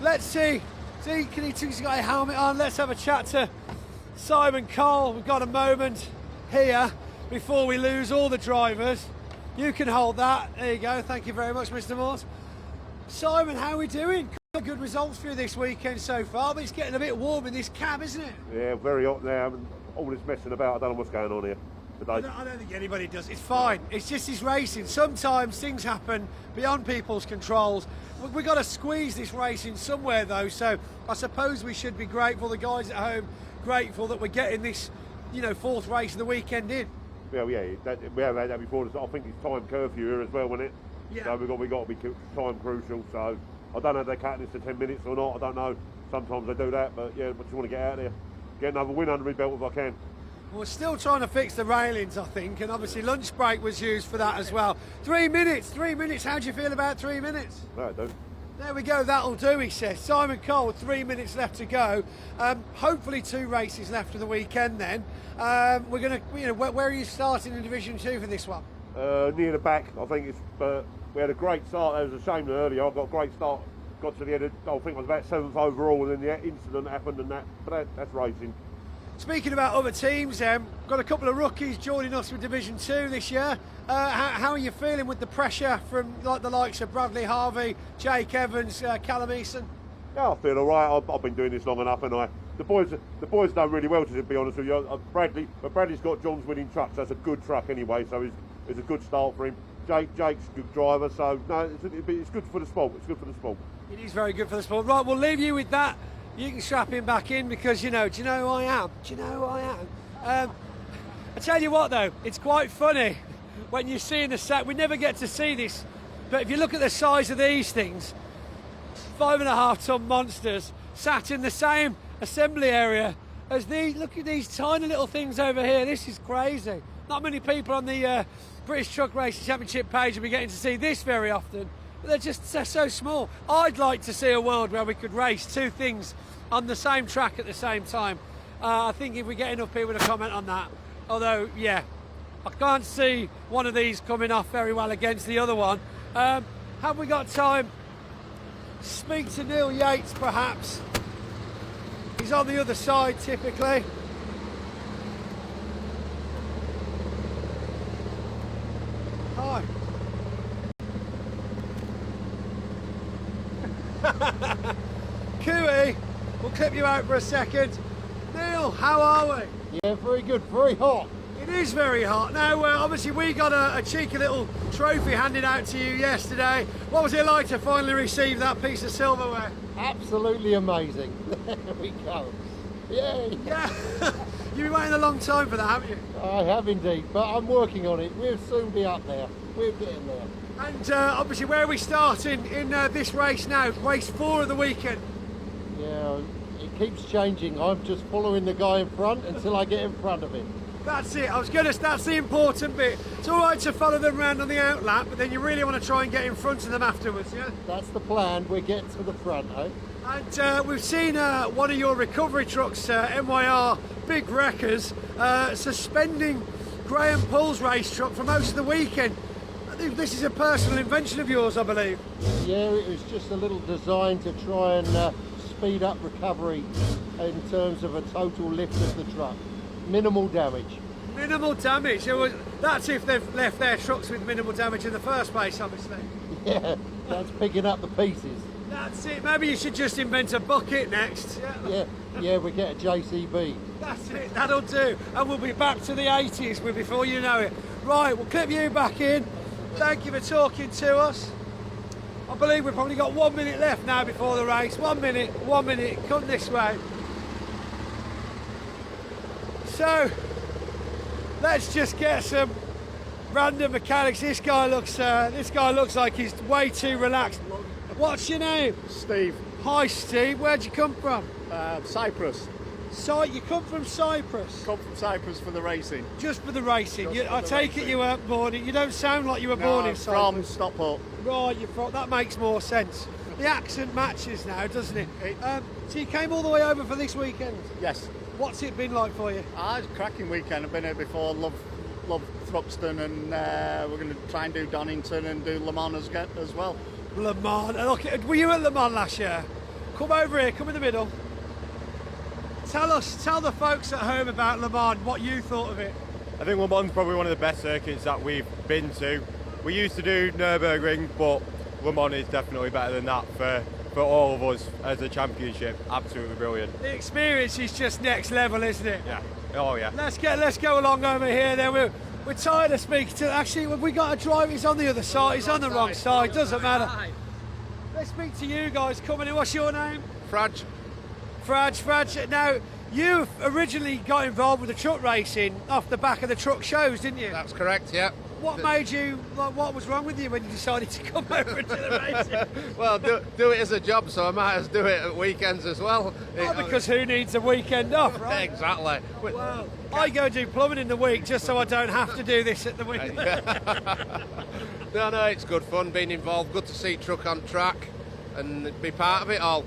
let's see. He's got a helmet on. Let's have a chat to Simon Cole. We've got a moment here before we lose all the drivers. You can hold that. There you go. Thank you very much, Mr. Morse. Simon, how are we doing? Good results for you this weekend so far, but it's getting a bit warm in this cab, isn't it? Yeah, very hot now. All this messing about, I don't know what's going on here today. I don't think anybody does. It's fine. It's just this racing. Sometimes things happen beyond people's controls. We've got to squeeze this racing somewhere, though, so I suppose we should be grateful, the guys at home, grateful that we're getting this, fourth race of the weekend in. Well, yeah, we have had that before. I think it's time curfew here as well, isn't it? Yeah. So we've got to be time crucial, so I don't know if they're cutting this to 10 minutes or not, I don't know. Sometimes they do that, but yeah, I just want to get out there. Get another win under my belt if I can. We're still trying to fix the railings, I think, and obviously lunch break was used for that as well. 3 minutes, how do you feel about 3 minutes? No, don't. There we go, that'll do, he says. Simon Cole, 3 minutes left to go. Hopefully 2 races left of the weekend then. We're going to, where are you starting in Division 2 for this one? Near the back, I think it's, we had a great start. It was a shame earlier, I got a great start. Got to the end, I think I was about 7th overall, and then the incident happened and that, but that's racing. Speaking about other teams, got a couple of rookies joining us with Division 2 this year. How are you feeling with the pressure from the likes of Bradley Harvey, Jake Evans, Callum Eason? Yeah, I feel all right. I've been doing this long enough, and the boys done really well, to be honest with you. Bradley's got John's winning truck, so it's a good truck anyway, so it's a good start for him. Jake's a good driver, so no, it's good for the sport. It's good for the sport. It is very good for the sport. Right, we'll leave you with that. You can strap him back in because, do you know who I am? Do you know who I am? I tell you what, though, it's quite funny when you see in the set. We never get to see this, but if you look at the size of these things, 5.5 ton monsters sat in the same assembly area as these. Look at these tiny little things over here. This is crazy. Not many people on the British Truck Racing Championship page will be getting to see this very often. They're so small. I'd like to see a world where we could race 2 things on the same track at the same time. I think if we get enough people to comment on that. Although, yeah, I can't see one of these coming off very well against the other one. Have we got time? Speak to Neil Yates, perhaps. He's on the other side, typically. Hi. Cooey, we'll clip you out for a second. Neil, how are we? Yeah, very good, very hot. It is very hot. Now, obviously, we got a cheeky little trophy handed out to you yesterday. What was it like to finally receive that piece of silverware? Absolutely amazing. There we go. Yay. Yeah. You've been waiting a long time for that, haven't you? I have indeed, but I'm working on it. We'll soon be up there. We're getting there. And obviously, where are we starting in this race now? Race 4 of the weekend. Yeah, it keeps changing. I'm just following the guy in front until I get in front of him. That's it. That's the important bit. It's all right to follow them around on the outlap, but then you really want to try and get in front of them afterwards, yeah? That's the plan. We're getting to the front, eh? And we've seen one of your recovery trucks, MYR Big Wreckers, suspending Graham Pull's race truck for most of the weekend. This is a personal invention of yours, I believe. Yeah, it was just a little design to try and speed up recovery in terms of a total lift of the truck. Minimal damage. Minimal damage. That's if they've left their trucks with minimal damage in the first place, obviously. Yeah, that's picking up the pieces. That's it. Maybe you should just invent a bucket next. Yeah, we get a JCB. That's it. That'll do. And we'll be back to the 80s before you know it. Right, we'll clip you back in. Thank you for talking to us. I believe we've probably got 1 minute left now before the race. 1 minute, 1 minute. Come this way. So, let's just get some random mechanics. This guy looks like he's way too relaxed. What's your name? Steve. Hi, Steve. Where'd you come from? Cyprus. So you come from Cyprus? Come from Cyprus for the racing. Just for the racing. Just I for the take it racing. you weren't born in. You don't sound like you were born in from Cyprus. Stockport. Right, you're from. That makes more sense. The accent matches now, doesn't it? So you came all the way over for this weekend. Yes. What's it been like for you? It's a cracking weekend. I've been here before. Love Thruxton, and we're going to try and do Donington and do Le Mans as well. Le Mans. Look, were you at Le Mans last year? come over here, come in the middle. Tell the folks at home about Le Mans, what you thought of it. I think Le Mans is probably one of the best circuits that we've been to. We used to do Nürburgring, but Le Mans is definitely better than that for all of us as a championship. Absolutely brilliant. The experience is just next level, isn't it? Yeah. Oh yeah. Let's go along over here then. We're tired of speaking to. Actually, we got a driver. He's on the other side. He's on the wrong side. Doesn't matter. Let's speak to you guys coming in. What's your name? Fraj. Fraj. Now, you originally got involved with the truck racing off the back of the truck shows, didn't you? That's correct, yeah. What made you, what was wrong with you when you decided to come over to the racing? Well, do it as a job, so I might as well do it at weekends as well. Because who needs a weekend off, right? Exactly. Well, I go do plumbing in the week just so I don't have to do this at the weekend. No, it's good fun being involved. Good to see truck on track and be part of it all.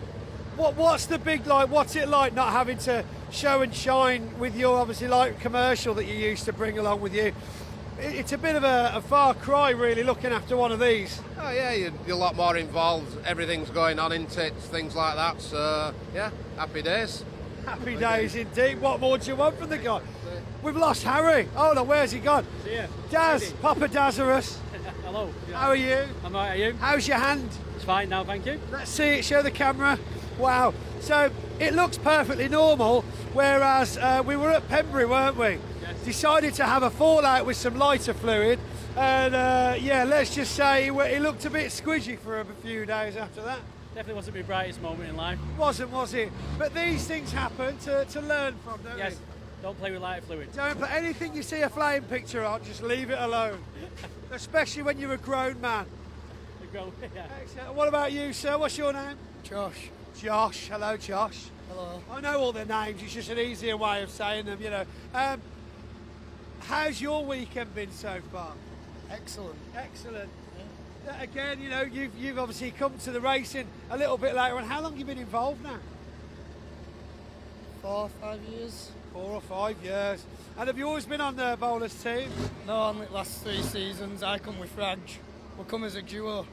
What's the big what's it like not having to show and shine with your obviously like commercial that you used to bring along with you? It's a bit of a far cry really looking after one of these. Oh yeah, you're a lot more involved. Everything's going on, isn't it? Things like that. So yeah, happy days. Happy days indeed. What more do you want from the guy? We've lost Harry. Oh no, where's he gone? Yeah. Daz, Papa Dazarus. Hello. How are you? I'm alright, are you? How's your hand? It's fine now, thank you. Let's see it, show the camera. Wow. So it looks perfectly normal, whereas we were at Pembury, weren't we? Yes. Decided to have a fallout with some lighter fluid, and yeah, let's just say it looked a bit squidgy for a few days after that. Definitely wasn't my brightest moment in life. Wasn't, was it? But these things happen to learn from, don't Yes. they? Don't play with lighter fluid. Don't put anything you see a flame picture on, just leave it alone. Especially when you're a grown man. Yeah. Excellent. What about you, sir? What's your name? Josh. Josh. Hello, Josh. Hello. I know all their names, it's just an easier way of saying them, you know. How's your weekend been so far? Excellent. Excellent. Again, you know, you've obviously come to the racing a little bit later on. How long have you been involved now? 4 or 5 years. 4 or 5 years. And have you always been on the bowlers team? No, only last 3 seasons. I come with Fraj. We'll come as a duo.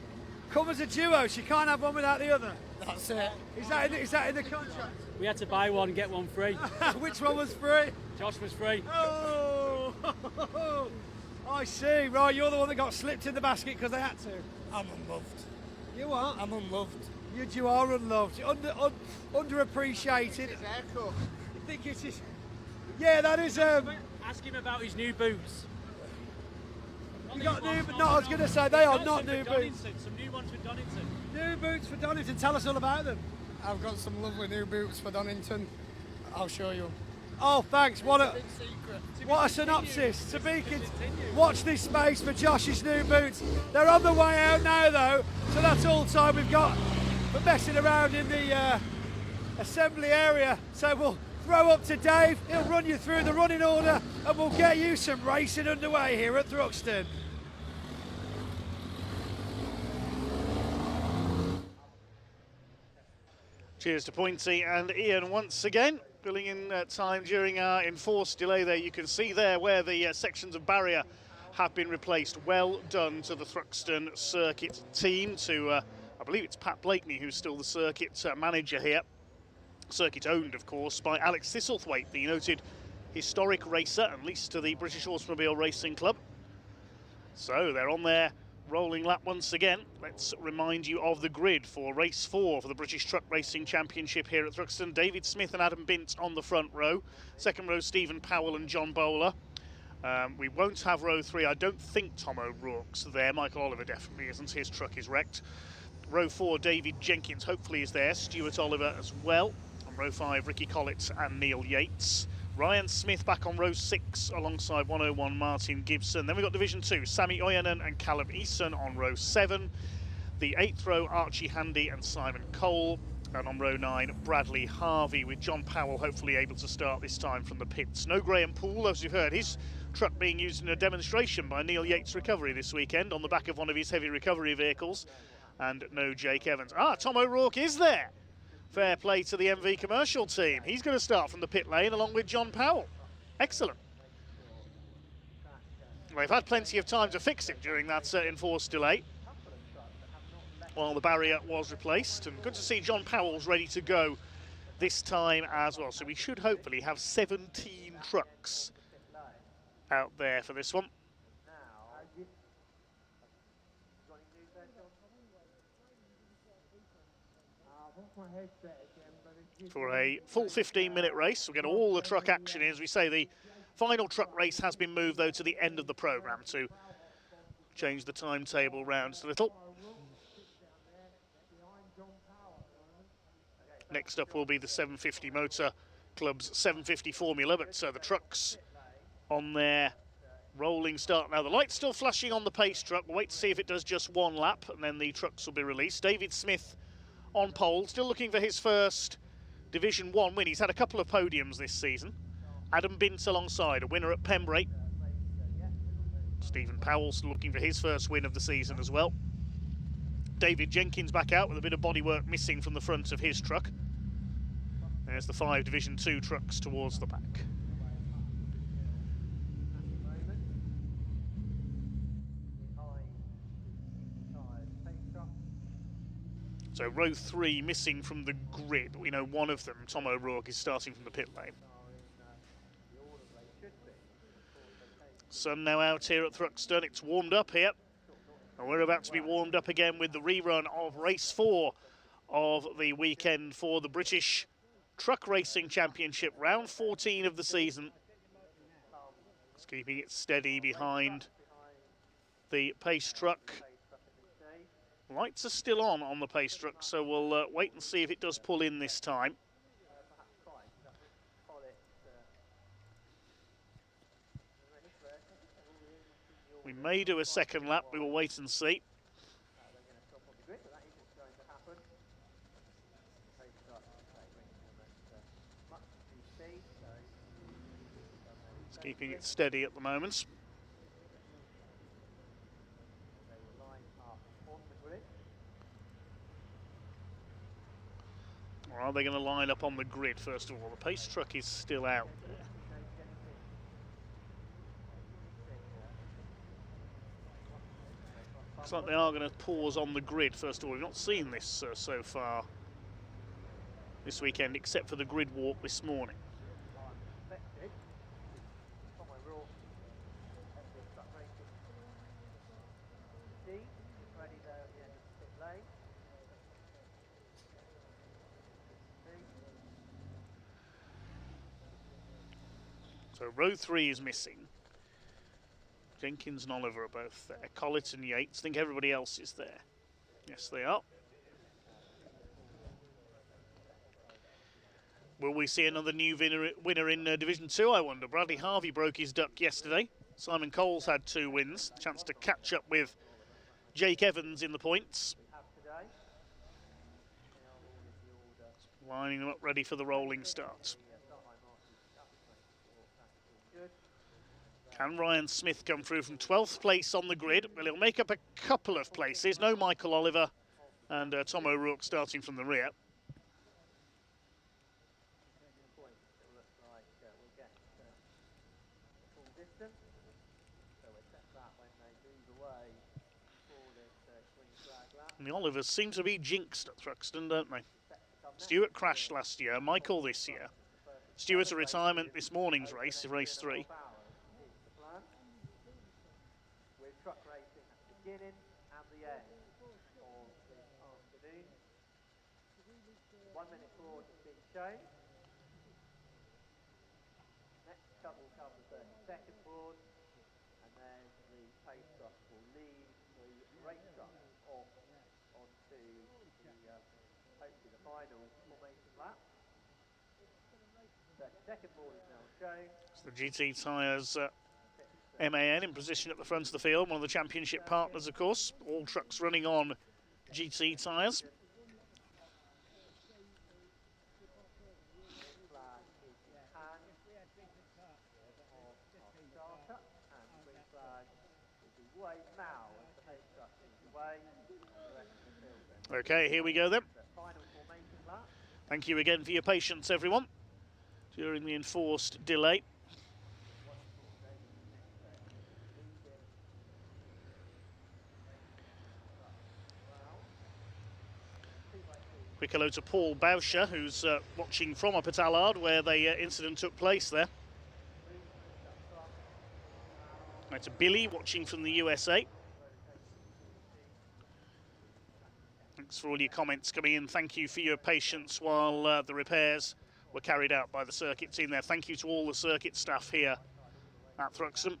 Come as a duo, so you can't have one without the other. That's it. Is that in the contract? We had to buy one, get one free. Which one was free? Josh was free. Oh, I see. Right, you're the one that got slipped in the basket because they had to. I'm unloved. You are? I'm unloved. You are unloved. Underappreciated. You think it is? Yeah, that is. Ask him about his new boots. You got new, but no, I was going to say they are not new boots. Some new ones for Donington. New boots for Donington. Tell us all about them. I've got some lovely new boots for Donington. I'll show you. Oh, thanks. What a Big secret. what a synopsis. To be watch this space for Josh's new boots. They're on the way out now, though, so that's all time we've got for messing around in the assembly area. So we'll throw up to Dave. He'll run you through the running order, and we'll get you some racing underway here at Thruxton. Cheers to Pointy and Ian once again, filling in time during our enforced delay there. You can see there where the sections of barrier have been replaced. Well done to the Thruxton circuit team, to I believe it's Pat Blakeney who's still the circuit manager here. Circuit owned, of course, by Alex Thistlethwaite, the noted historic racer and leased to the British Automobile Racing Club. So they're on their rolling lap once again. Let's remind you of the grid for race 4 for the British Truck Racing Championship here at Thruxton. David Smith and Adam Bint on the front row. Second row, Stephen Powell and John Bowler. We won't have row 3. I don't think Tom O'Rourke's there. Michael Oliver definitely isn't. His truck is wrecked. Row 4, David Jenkins hopefully is there. Stuart Oliver as well. On row 5, Ricky Collett and Neil Yates. Ryan Smith back on row 6 alongside 101 Martin Gibson. Then we've got Division 2, Sammy Oyanen and Callum Eason on row 7. The 8th row, Archie Handy and Simon Cole. And on row 9, Bradley Harvey, with John Powell hopefully able to start this time from the pits. No Graham Poole, as you've heard, his truck being used in a demonstration by Neil Yates Recovery this weekend on the back of one of his heavy recovery vehicles. And no Jake Evans. Tom O'Rourke is there. Fair play to the MV commercial team. He's going to start from the pit lane along with John Powell. Excellent. They've had plenty of time to fix him during that enforced delay. while the barrier was replaced. And good to see John Powell's ready to go this time as well. So we should hopefully have 17 trucks out there for this one. For a full 15-minute race, we'll get all the truck action in. As we say, the final truck race has been moved, though, to the end of the programme to change the timetable round just a little. Next up will be the 750 Motor Club's 750 Formula, but the trucks on their rolling start. Now, the light's still flashing on the pace truck. We'll wait to see if it does just one lap, and then the trucks will be released. David Smith on pole, still looking for his first Division 1 win. He's had a couple of podiums this season. Adam Bint alongside, a winner at Pembrey. Stephen Powell still looking for his first win of the season as well. David Jenkins back out with a bit of bodywork missing from the front of his truck. There's the 5 Division 2 trucks towards the back. So row 3 missing from the grid. We know one of them, Tom O'Rourke, is starting from the pit lane. Sun now out here at Thruxton. It's warmed up here. And we're about to be warmed up again with the rerun of race 4 of the weekend for the British Truck Racing Championship, round 14 of the season. Just keeping it steady behind the pace truck. Lights are still on the pace truck, so we'll wait and see if it does pull in this time. We may do a second lap, we will wait and see. It's keeping it steady at the moment. Or are they going to line up on the grid first of all? The pace truck is still out there. Looks like they are going to pause on the grid first of all. We've not seen this so far this weekend, except for the grid walk this morning. So row 3 is missing. Jenkins and Oliver are both there. Collett and Yates. I think everybody else is there. Yes, they are. Will we see another new winner in Division 2, I wonder? Bradley Harvey broke his duck yesterday. Simon Coles had 2 wins. Chance to catch up with Jake Evans in the points. Lining them up ready for the rolling start. Can Ryan Smith come through from 12th place on the grid? Well, he'll make up a couple of places. No Michael Oliver and Tom O'Rourke starting from the rear. And the Olivers seem to be jinxed at Thruxton, don't they? Stewart crashed last year, Michael this year. Stewart a retirement this morning's race, race 3. Truck racing at the beginning and the end of this afternoon. 1 minute forward has been shown. Next cut will come the 30-second board, and then the pace truck will leave the race truck off onto the hopefully the final formation lap. 30-second board is now shown. So the GT tyres. MAN in position at the front of the field, one of the championship partners, of course. All trucks running on GT tyres. Okay, here we go then. Thank you again for your patience, everyone, during the enforced delay. quick hello to Paul Bauscher, who's watching from up at Allard, where the incident took place there. Right, to Billy, watching from the USA. Thanks for all your comments coming in. Thank you for your patience while the repairs were carried out by the circuit team there. Thank you to all the circuit staff here at Thruxton.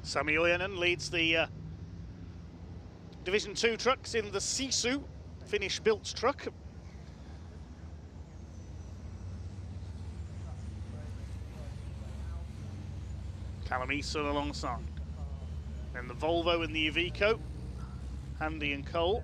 Sami Ojanen leads the Division 2 trucks in the Sisu Finnish-built truck. Callum Easton alongside. Then the Volvo and the Iveco, Handy and Cole.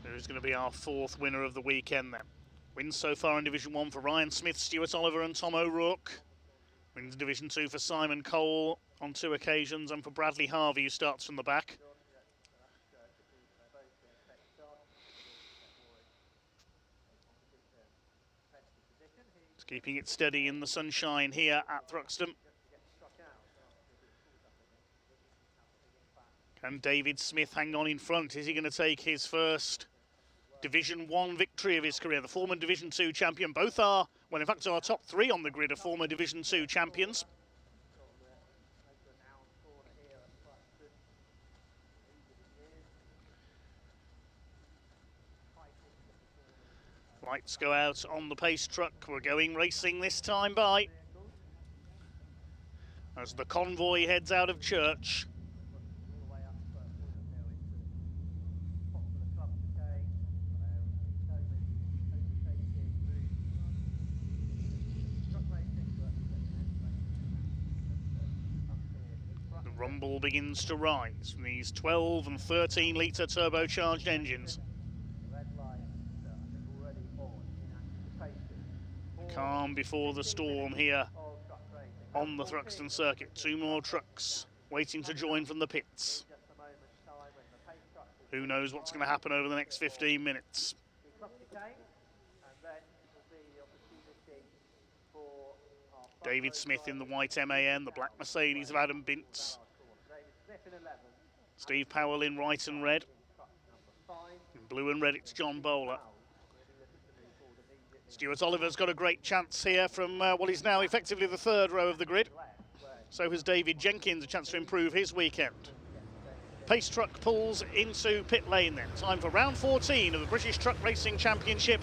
Who's going to be our fourth winner of the weekend then? Wins so far in Division 1 for Ryan Smith, Stuart Oliver and Tom O'Rourke. Wins Division 2 for Simon Cole on 2 occasions, and for Bradley Harvey, who starts from the back. Just keeping it steady in the sunshine here at Thruxton. Can David Smith hang on in front? Is he going to take his first Division 1 victory of his career? The former Division 2 champion. Both are, well, in fact, our top 3 on the grid are former Division 2 champions. Lights go out on the pace truck. We're going racing this time by as the convoy heads out of church. Rumble begins to rise from these 12 and 13 litre turbocharged engines. Calm before the storm here on the Thruxton circuit. 2 more trucks waiting to join from the pits. Who knows what's going to happen over the next 15 minutes. David Smith in the white MAN, the black Mercedes of Adam Bintz. Steve Powell in white and red. In blue and red, it's John Bowler. Stuart Oliver's got a great chance here from what is now effectively the 3rd row of the grid. So has David Jenkins, a chance to improve his weekend. Pace truck pulls into pit lane then. Time for round 14 of the British Truck Racing Championship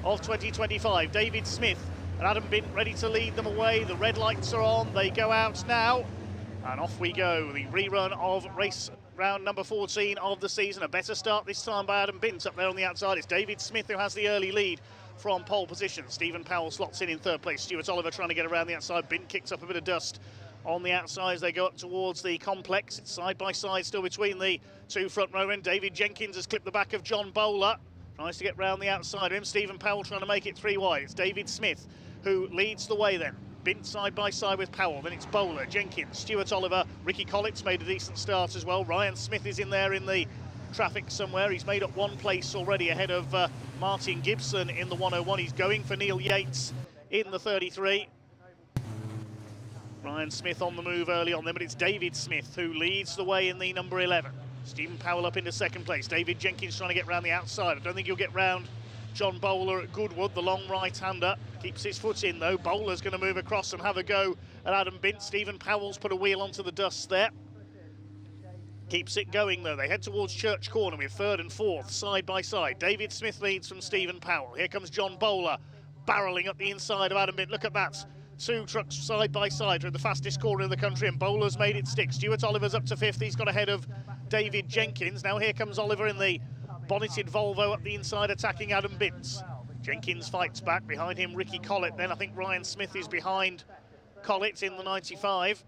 of 2025. David Smith and Adam Bint ready to lead them away. The red lights are on. They go out now. And off we go. The rerun of race round number 14 of the season. A better start this time by Adam Bint up there on the outside. It's David Smith who has the early lead from pole position. Stephen Powell slots in 3rd place. Stuart Oliver trying to get around the outside. Bint kicks up a bit of dust on the outside as they go up towards the complex. It's side by side still between the 2 front row men. David Jenkins has clipped the back of John Bowler. Tries to get round the outside of him. Stephen Powell trying to make it 3 wide. It's David Smith who leads the way then. Bint side by side with Powell, then it's Bowler, Jenkins, Stuart Oliver, Ricky Collins made a decent start as well. Ryan Smith is in there in the traffic somewhere. He's made up 1 place already ahead of Martin Gibson in the 101. He's going for Neil Yates in the 33. Ryan Smith on the move early on then, but it's David Smith who leads the way in the number 11. Stephen Powell up into 2nd place. David Jenkins trying to get round the outside. I don't think he'll get round John Bowler at Goodwood, the long right-hander. Keeps his foot in though. Bowler's going to move across and have a go at Adam Bint. Stephen Powell's put a wheel onto the dust there. Keeps it going though. They head towards Church Corner with third and fourth side by side. David Smith leads from Stephen Powell. Here comes John Bowler barrelling up the inside of Adam Bint. Look at that. Two trucks side by side through the fastest corner in the country, and Bowler's made it stick. Stuart Oliver's up to fifth. He's got ahead of David Jenkins. Now here comes Oliver in the bonneted Volvo up the inside, attacking Adam Bint. Jenkins fights back. Behind him, Ricky Collett. Then I think Ryan Smith is behind Collett in the 95.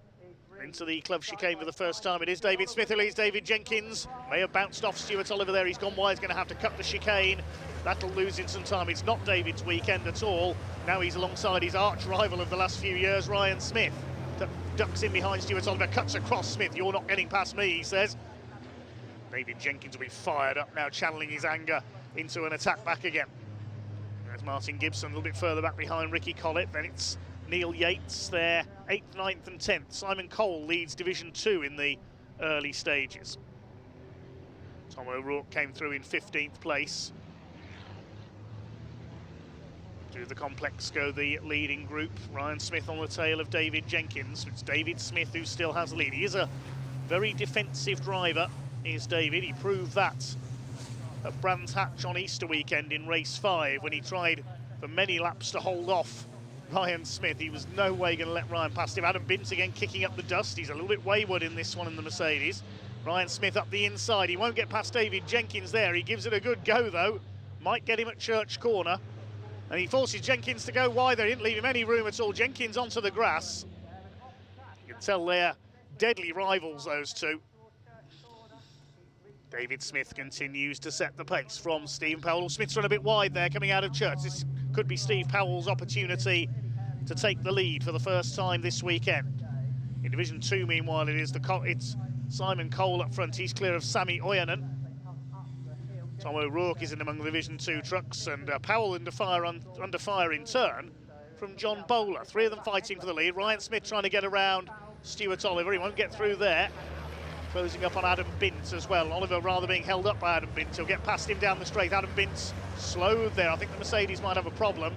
Into the club chicane for the first time. It is David Smith who leads David Jenkins. May have bounced off Stuart Oliver there. He's gone wide. He's going to have to cut the chicane. That'll lose him some time. It's not David's weekend at all. Now he's alongside his arch rival of the last few years, Ryan Smith. Ducks in behind Stuart Oliver, cuts across Smith. You're not getting past me, he says. David Jenkins will be fired up now, channeling his anger into an attack back again. There's Martin Gibson a little bit further back behind Ricky Collett. Then it's Neil Yates there, 8th, 9th and 10th. Simon Cole leads Division 2 in the early stages. Tom O'Rourke came through in 15th place. To the complex go the leading group. Ryan Smith on the tail of David Jenkins. It's David Smith who still has the lead. He is a very defensive driver, is David. He proved that at Brands Hatch on Easter weekend in race 5 when he tried for many laps to hold off Ryan Smith. He was no way going to let Ryan past him. Adam Bint again kicking up the dust. He's a little bit wayward in this one in the Mercedes. Ryan Smith up the inside. He won't get past David Jenkins there. He gives it a good go though. Might get him at Church Corner. And he forces Jenkins to go wide there. He didn't leave him any room at all. Jenkins onto the grass. You can tell they're deadly rivals, those two. David Smith continues to set the pace from Steve Powell. Smith's run a bit wide there coming out of Church. This could be Steve Powell's opportunity to take the lead for the first time this weekend. In Division 2, meanwhile, it's Simon Cole up front. He's clear of Sami Ojanen. Tom O'Rourke is in among the Division 2 trucks, and Powell under fire in turn from John Bowler. Three of them fighting for the lead. Ryan Smith trying to get around Stuart Oliver. He won't get through there. Closing up on Adam Bint as well. Oliver rather being held up by Adam Bint. He'll get past him down the straight. Adam Bint's slowed there. I think the Mercedes might have a problem.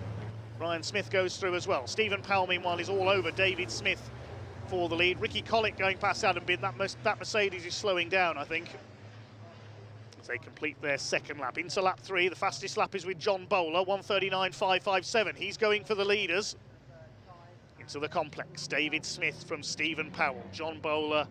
Ryan Smith goes through as well. Stephen Powell, meanwhile, is all over David Smith for the lead. Ricky Collett going past Adam Bint. That Mercedes is slowing down, I think, as they complete their second lap. Into lap 3, the fastest lap is with John Bowler, 1:39.557. He's going for the leaders. Into the complex, David Smith from Stephen Powell. John Bowler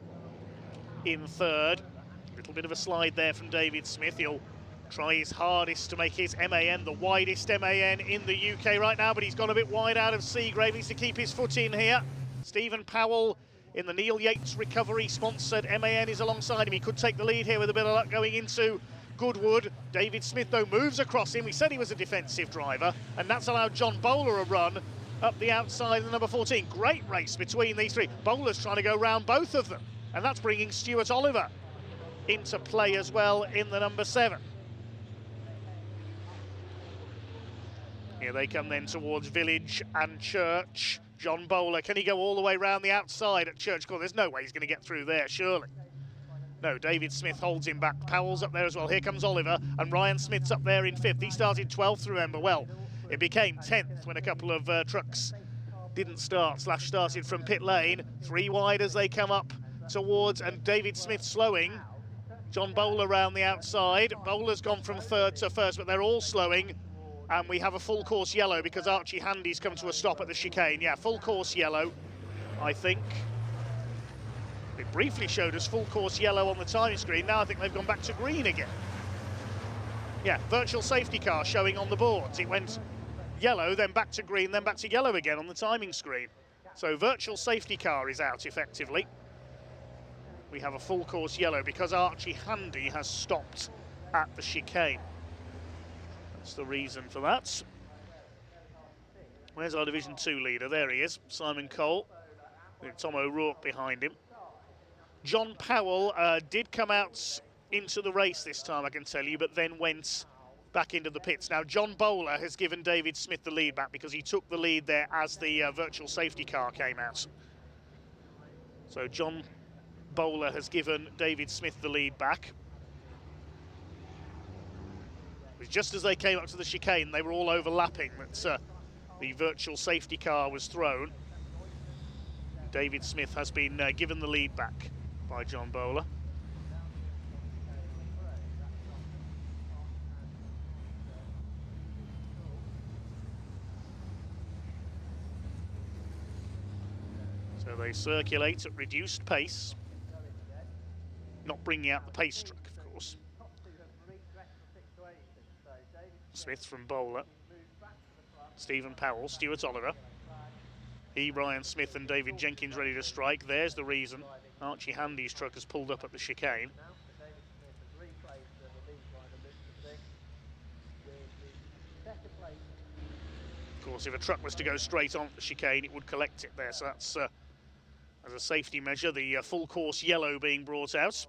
in third. A little bit of a slide there from David Smith. He'll try his hardest to make his MAN the widest MAN in the UK right now, but he's gone a bit wide out of Seagrave. Needs to keep his foot in here. Stephen Powell in the Neil Yates recovery sponsored MAN is alongside him. He could take the lead here with a bit of luck going into Goodwood. David Smith though moves across him. We said he was a defensive driver, and that's allowed John Bowler a run up the outside of the number 14. Great race between these three. Bowler's trying to go round both of them, and that's bringing Stuart Oliver into play as well in the number 7. Here they come then towards Village and Church. John Bowler, can he go all the way round the outside at Church Corner? There's no way he's going to get through there, surely. No, David Smith holds him back. Powell's up there as well. Here comes Oliver, and Ryan Smith's up there in 5th. He started 12th, remember well. It became 10th when a couple of trucks didn't start, started from pit lane. 3 wide as they come up towards, and David Smith slowing. John Bowler round the outside. Bowler's gone from 3rd to 1st, but they're all slowing. And we have a full course yellow because Archie Handy's come to a stop at the chicane. Yeah, full course yellow, I think. It briefly showed us full course yellow on the timing screen. Now I think they've gone back to green again. Yeah, virtual safety car showing on the boards. It went yellow, then back to green, then back to yellow again on the timing screen. So virtual safety car is out effectively. We have a full course yellow because Archie Handy has stopped at the chicane. That's the reason for that. Where's our Division 2 leader? There he is, Simon Cole, with Tom O'Rourke behind him. John Powell did come out into the race this time, I can tell you, but then went back into the pits. Now, John Bowler has given David Smith the lead back because he took the lead there as the virtual safety car came out. So John Bowler has given David Smith the lead back. It was just as they came up to the chicane, they were all overlapping, that the virtual safety car was thrown. David Smith has been given the lead back by John Bowler. So they circulate at reduced pace, not bringing out the pace truck, of course. Smith from Bowler, Stephen Powell, Stuart Oliver. He, Ryan Smith and David Jenkins ready to strike. There's the reason Archie Handy's truck has pulled up at the chicane. Of course, if a truck was to go straight on the chicane, it would collect it there. So that's, as a safety measure, the full course yellow being brought out.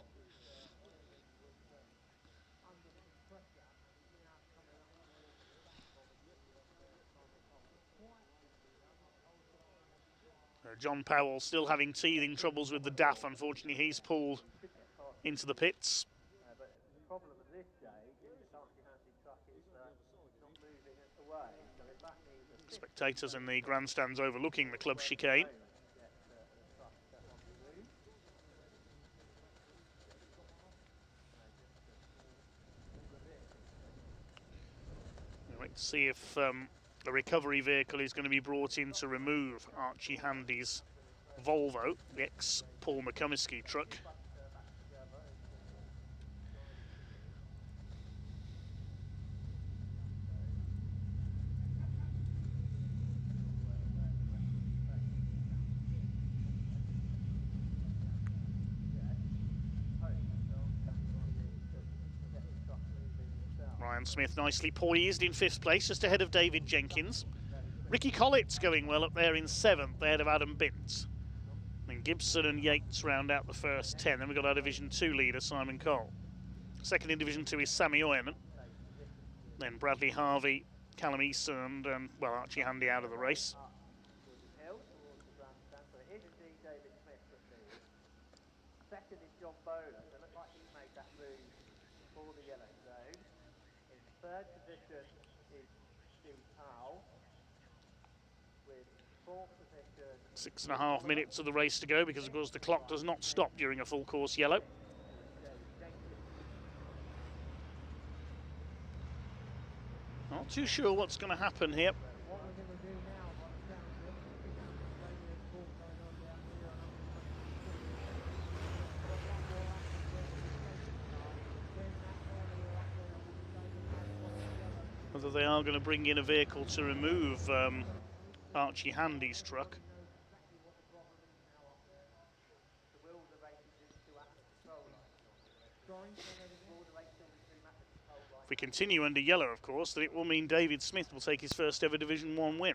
John Powell still having teething troubles with the DAF. Unfortunately, he's pulled into the pits. But the problem of this stage is the Archie Handy truck is not moving away. So if that means Spectators in the grandstands overlooking the club chicane. We'll wait to see if a recovery vehicle is going to be brought in to remove Archie Handy's Volvo, the ex-Paul McComiskey truck. Ryan Smith nicely poised in 5th place, just ahead of David Jenkins. Ricky Collett's going well up there in 7th, ahead of Adam Bint. Then Gibson and Yates round out the first 10. Then we've got our Division 2 leader, Simon Cole. Second in Division 2 is Sammy Oerman. Then Bradley Harvey, Callum Easton, and, well, Archie Handy out of the race. Second is John Bowler. It looked like he made that move for the yellow zone. In third position is Steve Powell. With fourth position... 6.5 minutes of the race to go, because of course the clock does not stop during a full course yellow. Not too sure what's going to happen here. Whether they are going to bring in a vehicle to remove Archie Handy's truck. If we continue under yellow, of course, then it will mean David Smith will take his first ever Division 1 win.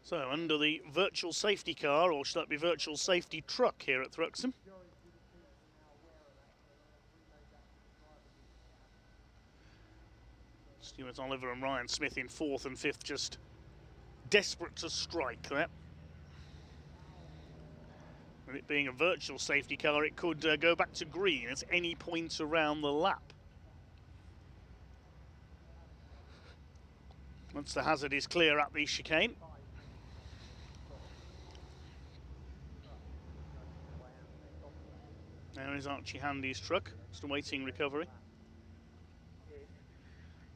So under the virtual safety car, or should that be virtual safety truck here at Thruxton? Stuart Oliver and Ryan Smith in 4th and 5th, just desperate to strike there. With it being a virtual safety car, it could go back to green at any point around the lap. Once the hazard is clear at the chicane. There is Archie Handy's truck, just awaiting recovery.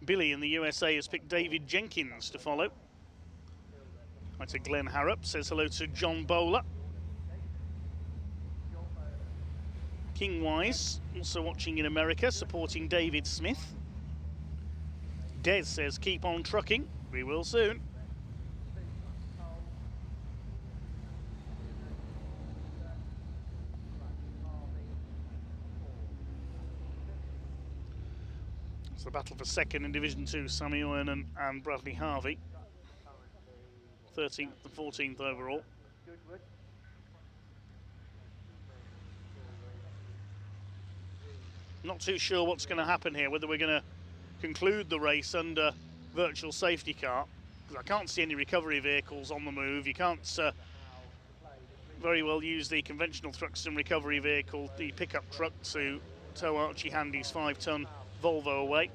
Billy in the USA has picked David Jenkins to follow. Right to Glenn Harrop, says hello to John Bowler. King Wise, also watching in America, supporting David Smith. Des says keep on trucking, we will soon. It's the battle for second in Division 2, Sammy Oerman and Bradley Harvey. 13th and 14th overall. Not too sure what's going to happen here, whether we're going to conclude the race under virtual safety car, because I can't see any recovery vehicles on the move. You can't very well use the conventional Thruxton recovery vehicle, the pickup truck, to tow Archie Handy's 5-ton Volvo away.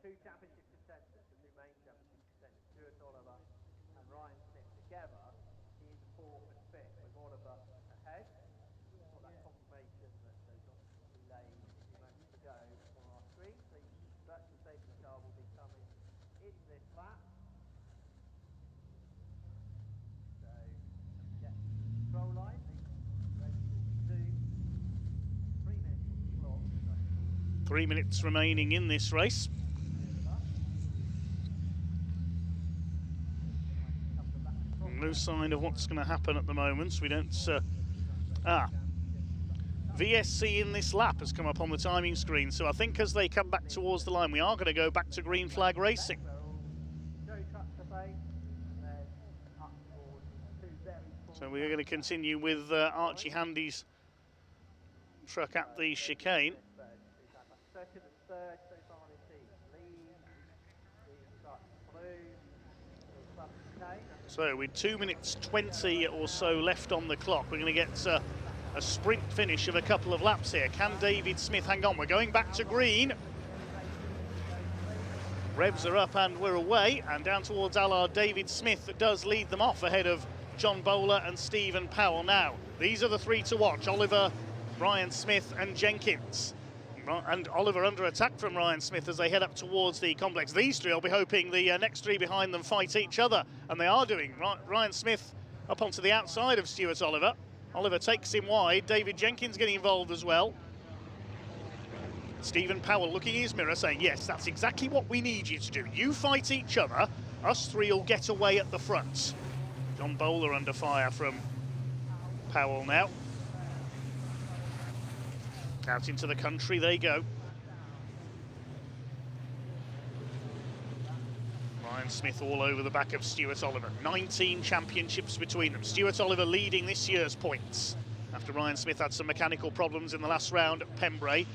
Two championship contenders, the two main championship contenders, Stuart Oliver and Ryan Smith together, in 4th and 5th, with Oliver ahead. Got that confirmation that they've got delayed a few moments ago on our screen. The virtual safety car will be coming in this lap. So, get to the control line, the race will resume. 3 minutes on the clock. 3 minutes remaining in this race. No sign of what's going to happen at the moment. We don't... VSC in this lap has come up on the timing screen, so I think as they come back towards the line, we are going to go back to green flag racing. So we're going to continue with Archie Handy's truck at the chicane. Second and third so far this season. Lead, the truck blue, So with 2 minutes 20 or so left on the clock, we're going to get a sprint finish of a couple of laps here. Can David Smith hang on? We're going back to green. Revs are up and we're away, and down towards Allard. David Smith does lead them off ahead of John Bowler and Stephen Powell. Now, these are the three to watch: Oliver, Ryan Smith and Jenkins. And Oliver under attack from Ryan Smith as they head up towards the complex. These three will be hoping the next three behind them fight each other, and they are doing. Ryan Smith up onto the outside of Stuart Oliver. Oliver takes him wide. David Jenkins getting involved as well. Stephen Powell looking in his mirror saying, yes, that's exactly what we need you to do. You fight each other, us three will get away at the front. John Bowler under fire from Powell now. Out into the country they go. Ryan Smith all over the back of Stuart Oliver. 19 championships between them. Stuart Oliver leading this year's points after Ryan Smith had some mechanical problems in the last round at Pembrey.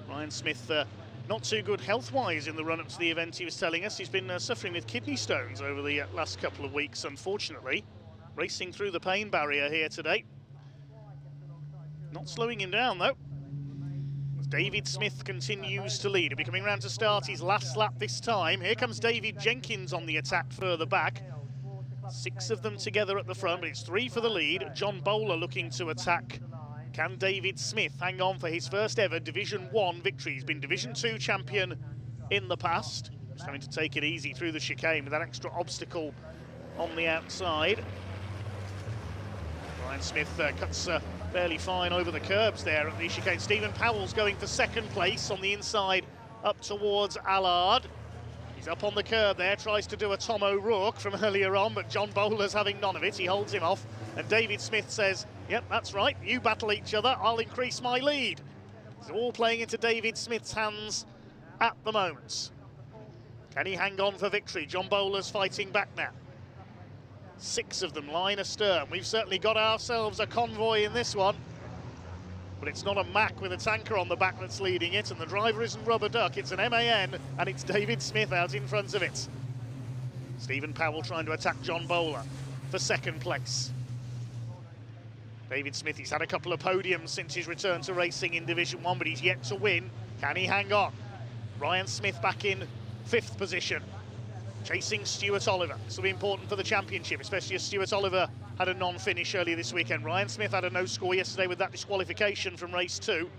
Ryan Smith not too good health-wise in the run-up to the event, he was telling us. He's been suffering with kidney stones over the last couple of weeks, unfortunately. Racing through the pain barrier here today. Not slowing him down, though. David Smith continues to lead. He'll be coming round to start his last lap this time. Here comes David Jenkins on the attack further back. 6 of them together at the front, but it's 3 for the lead. John Bowler looking to attack. Can David Smith hang on for his first ever Division 1 victory? He's been Division 2 champion in the past. He's having to take it easy through the chicane with that extra obstacle on the outside. Ryan Smith cuts fairly fine over the curbs there at the chicane. Stephen Powell's going for second place on the inside up towards Allard. He's up on the curb there, tries to do a Tom O'Rourke from earlier on, but John Bowler's having none of it. He holds him off, and David Smith says, yep, that's right, you battle each other, I'll increase my lead. It's all playing into David Smith's hands at the moment. Can he hang on for victory? John Bowler's fighting back now. 6 of them line astern. We've certainly got ourselves a convoy in this one, but it's not a Mack with a tanker on the back that's leading it, and the driver isn't Rubber Duck, it's an MAN, and it's David Smith out in front of it. Stephen Powell trying to attack John Bowler for second place. David Smith, he's had a couple of podiums since his return to racing in Division 1, but he's yet to win. Can he hang on? Ryan Smith back in 5th position, chasing Stuart Oliver. This will be important for the championship, especially as Stuart Oliver had a non-finish earlier this weekend. Ryan Smith had a no score yesterday with that disqualification from race 2.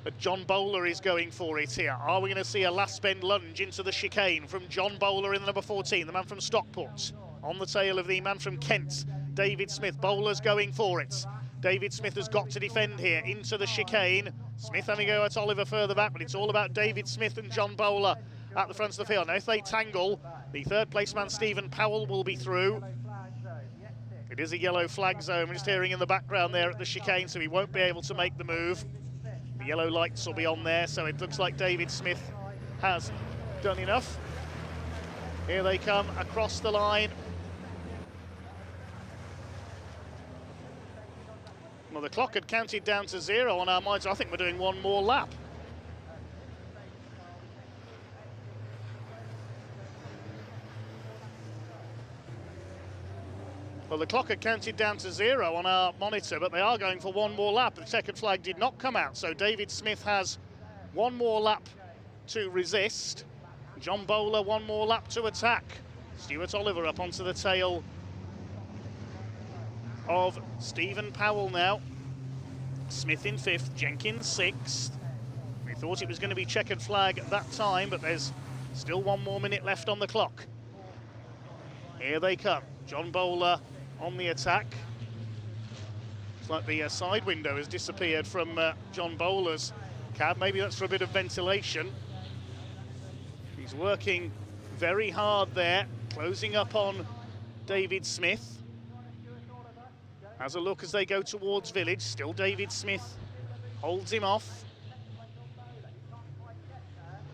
But John Bowler is going for it here. Are we going to see a last bend lunge into the chicane from John Bowler in the number 14, the man from Stockport? On the tail of the man from Kent, David Smith. Bowler's going for it. David Smith has got to defend here into the chicane. Smith having a go at Oliver further back, but it's all about David Smith and John Bowler at the front of the field. Now, if they tangle, the 3rd place man, Stephen Powell, will be through. It is a yellow flag zone. We're just hearing in the background there at the chicane, so he won't be able to make the move. The yellow lights will be on there, so it looks like David Smith has done enough. Here they come across the line. Well, the clock had counted down to 0 on our minds. I think we're doing one more lap. Well, the clock had counted down to 0 on our monitor, but they are going for one more lap. The checkered flag did not come out, so David Smith has one more lap to resist. John Bowler, one more lap to attack. Stuart Oliver up onto the tail of Stephen Powell now. Smith in 5th, Jenkins 6th. We thought it was going to be checkered flag at that time, but there's still 1 more minute left on the clock. Here they come. John Bowler on the attack. It's like the side window has disappeared from John Bowler's cab. Maybe that's for a bit of ventilation. He's working very hard there, closing up on David Smith. Has a look as they go towards Village. Still David Smith holds him off.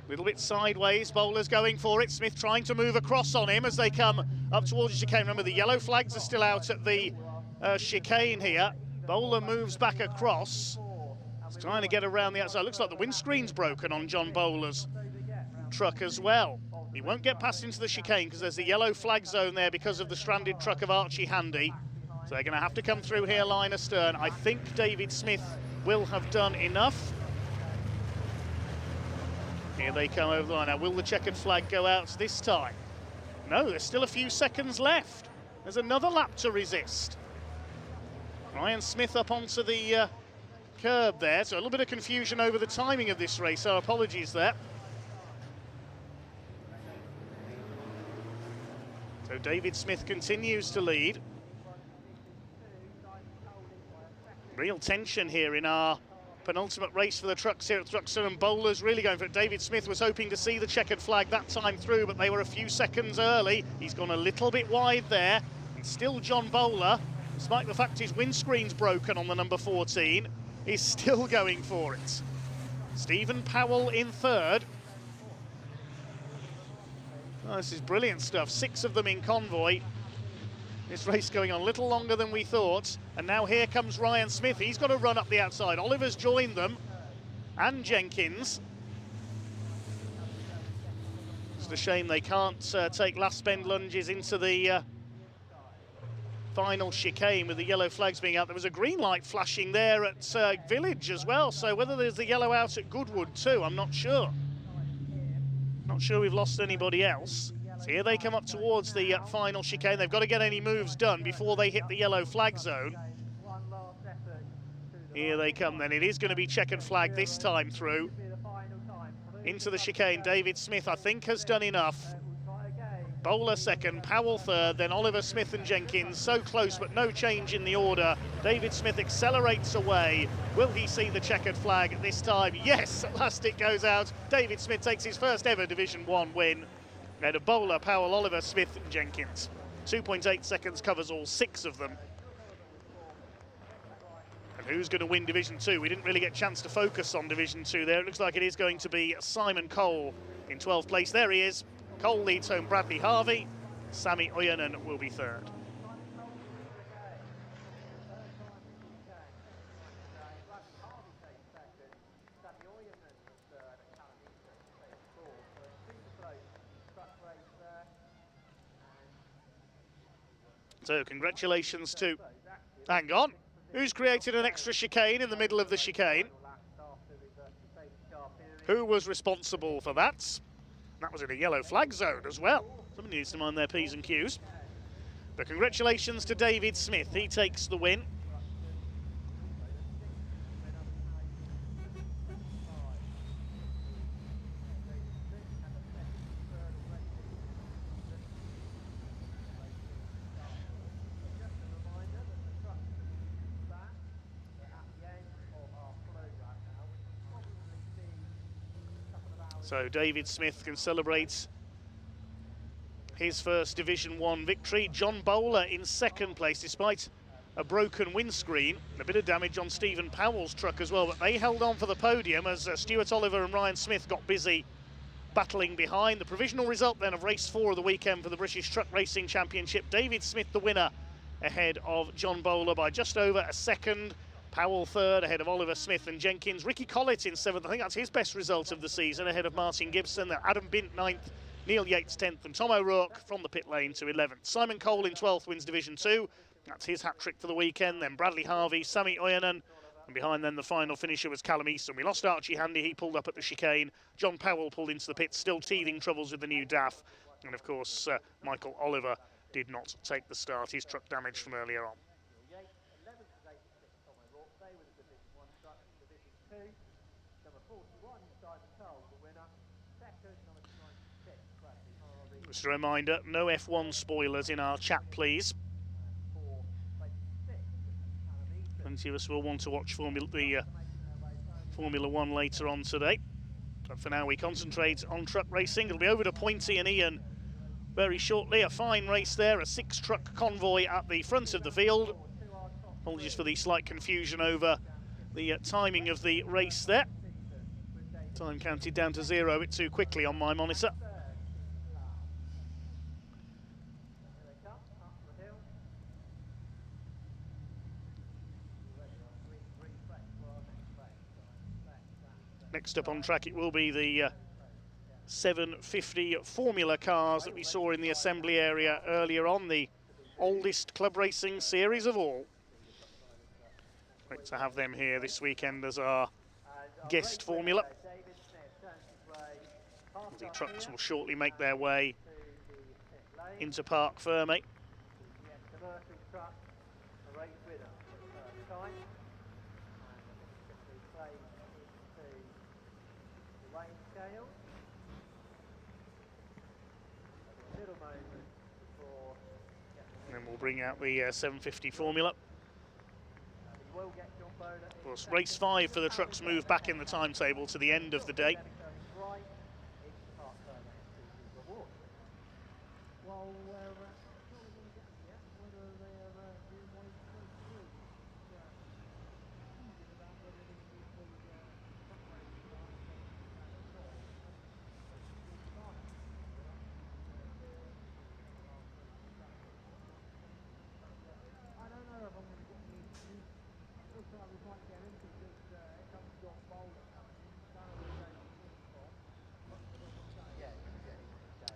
Little bit sideways, Bowler's going for it. Smith trying to move across on him as they come up towards the chicane. Remember, the yellow flags are still out at the chicane here. Bowler moves back across. He's trying to get around the outside. Looks like the windscreen's broken on John Bowler's truck as well. He won't get past into the chicane because there's the yellow flag zone there because of the stranded truck of Archie Handy. So they're going to have to come through here line astern. I think David Smith will have done enough. Here they come over the line. Now, will the checkered flag go out this time? No, there's still a few seconds left. There's another lap to resist. Ryan Smith up onto the curb there. So a little bit of confusion over the timing of this race. So apologies there. So David Smith continues to lead. Real tension here in our penultimate race for the trucks here at Thruxton, and Bowler's really going for it. David Smith was hoping to see the checkered flag that time through, but they were a few seconds early. He's gone a little bit wide there. And still John Bowler, despite the fact his windscreen's broken on the number 14, is still going for it. Stephen Powell in 3rd. Oh, this is brilliant stuff. 6 of them in convoy. This race going on a little longer than we thought. And now here comes Ryan Smith. He's got to run up the outside. Oliver's joined them. And Jenkins. It's a shame they can't take last bend lunges into the final chicane with the yellow flags being out. There was a green light flashing there at Village as well. So whether there's the yellow out at Goodwood too, I'm not sure. Not sure we've lost anybody else. So here they come up towards the final chicane. They've got to get any moves done before they hit the yellow flag zone. Here they come then. It is going to be checkered flag this time through. Into the chicane. David Smith, I think, has done enough. Bowler 2nd, Powell 3rd, then Oliver, Smith and Jenkins. So close, but no change in the order. David Smith accelerates away. Will he see the checkered flag this time? Yes, at last it goes out. David Smith takes his first ever Division 1 win. Now to Bowler, Powell, Oliver, Smith and Jenkins. 2.8 seconds covers all 6 of them. And who's going to win Division 2? We didn't really get a chance to focus on Division 2 there. It looks like it is going to be Simon Cole in 12th place. There he is. Cole leads home Bradley Harvey. Sammy Oyanen will be 3rd. So congratulations to, hang on, who's created an extra chicane in the middle of the chicane? Who was responsible for that? That was in a yellow flag zone as well. Somebody needs to mind their P's and Q's. But congratulations to David Smith, he takes the win. So David Smith can celebrate his first Division 1 victory. John Bowler in 2nd place, despite a broken windscreen. A bit of damage on Stephen Powell's truck as well, but they held on for the podium as Stuart Oliver and Ryan Smith got busy battling behind. The provisional result then of race 4 of the weekend for the British Truck Racing Championship. David Smith the winner ahead of John Bowler by just over a second. Powell third, ahead of Oliver, Smith and Jenkins. Ricky Collett in seventh. I think that's his best result of the season, ahead of Martin Gibson. Adam Bint ninth, Neil Yates 10th, and Tom O'Rourke from the pit lane to 11th. Simon Cole in 12th wins Division 2. That's his hat-trick for the weekend. Then Bradley Harvey, Sami Oyanen, and behind them the final finisher was Callum Easton. We lost Archie Handy, he pulled up at the chicane. John Powell pulled into the pits, still teething troubles with the new DAF. And of course, Michael Oliver did not take the start, his truck damaged from earlier on. Just a reminder, no F1 spoilers in our chat, please. Plenty of us will want to watch Formula 1 later on today. But for now, we concentrate on truck racing. It'll be over to Pointy and Ian very shortly. A fine race there, a 6-truck convoy at the front of the field. Apologies for the slight confusion over the timing of the race there. Time counted down to 0 a bit too quickly on my monitor. Next up on track, it will be the 750 Formula cars that we saw in the assembly area earlier on, the oldest club racing series of all. Great to have them here this weekend as our guest Formula. The trucks will shortly make their way into Parc Fermé. And then we'll bring out the 750 Formula. Of course, race 5 for the trucks move back in the timetable to the end of the day.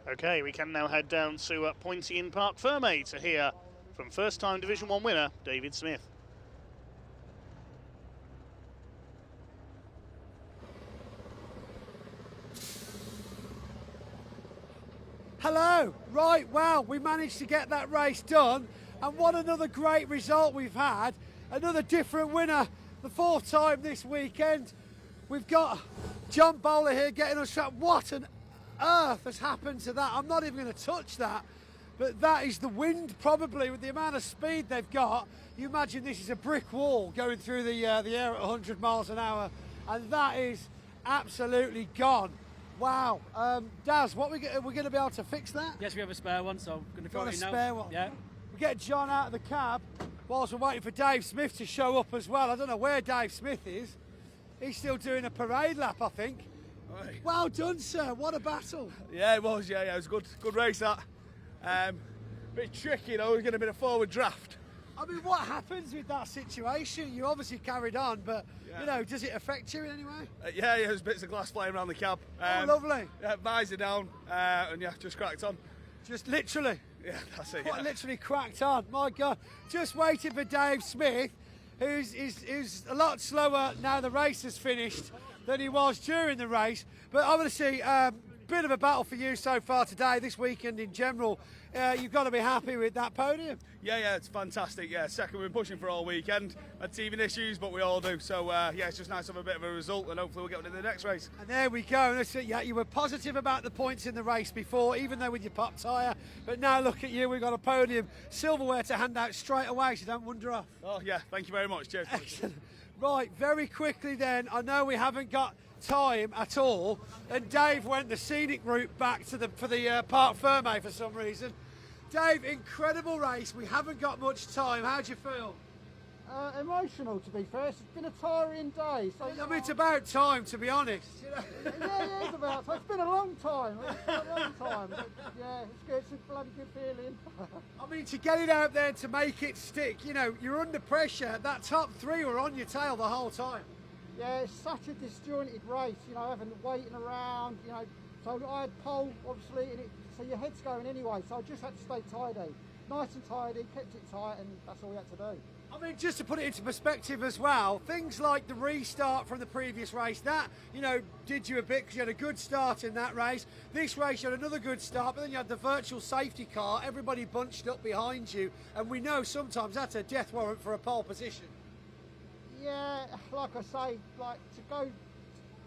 Okay, we can now head down to Pointy in Parc Fermé to hear from first-time Division 1 winner, David Smith. Hello, right, well, we managed to get that race done, and what another great result we've had. Another different winner, the 4th time this weekend. We've got John Bowler here getting us track. What on earth has happened to that? I'm not even going to touch that, but that is the wind probably. With the amount of speed they've got, you imagine this is a brick wall going through the air at 100 miles an hour, and that is absolutely gone. Wow. Daz, what we're going to be able to fix that? Yes, we have a spare one, so I'm going to throw it in now. Spare one? Yeah. We get John out of the cab whilst we're waiting for Dave Smith to show up as well. I don't know where Dave Smith is. He's still doing a parade lap, I think. Right. Well done, sir. What a battle. Yeah, it was. Yeah, it was good race that. Bit tricky, you know. It was going to be a forward draft. I mean, what happens with that situation? You obviously carried on, but you know, does it affect you in any way? Yeah, there's bits of glass flying around the cab. Oh, lovely. Yeah, visor down, and yeah, just cracked on. Just literally. Yeah, that's it. What, Yeah. literally cracked on. My God. Just waiting for Dave Smith, who's a lot slower now the race has finished than he was during the race. But obviously, bit of a battle for you so far today, this weekend in general. You've got to be happy with that podium. Yeah, it's fantastic. Yeah, second, we've been pushing for all weekend. Had teething issues, but we all do. So yeah, it's just nice to have a bit of a result, and hopefully we'll get on to the next race. And there we go. Yeah, you were positive about the points in the race before, even though with your pop tyre. But now look at you, we've got a podium, silverware to hand out straight away, so don't wander off. Oh yeah, thank you very much. Cheers. Excellent. Right, very quickly then, I know we haven't got time at all, and Dave went the scenic route back to for the Parc Fermé for some reason. Dave, incredible race. We haven't got much time. How do you feel? Emotional, to be fair. It's been a tiring day. So, I mean, it's about time, to be honest. You know? yeah, it is about time. It's been a long time. It's been a long time. But, yeah, it's good. It's a bloody good feeling. I mean, to get it out there, to make it stick, you know, you're under pressure. That top three were on your tail the whole time. Yeah, it's such a disjointed race, you know, having waiting around, you know. So I had pole, obviously, so your head's going anyway, so I just had to stay tidy. Nice and tidy, kept it tight, and that's all we had to do. I mean, just to put it into perspective as well, things like the restart from the previous race, that, you know, did you a bit because you had a good start in that race. This race, you had another good start, but then you had the virtual safety car, everybody bunched up behind you, and we know sometimes that's a death warrant for a pole position. Yeah, like I say, like to go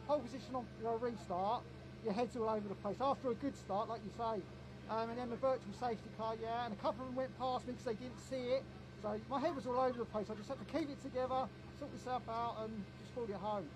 pole position on your restart, your head's all over the place. After a good start, like you say, and then the virtual safety car, yeah, and a couple of them went past me because they didn't see it. So my head was all over the place. I just had to keep it together, sort myself out, and just pulled it home.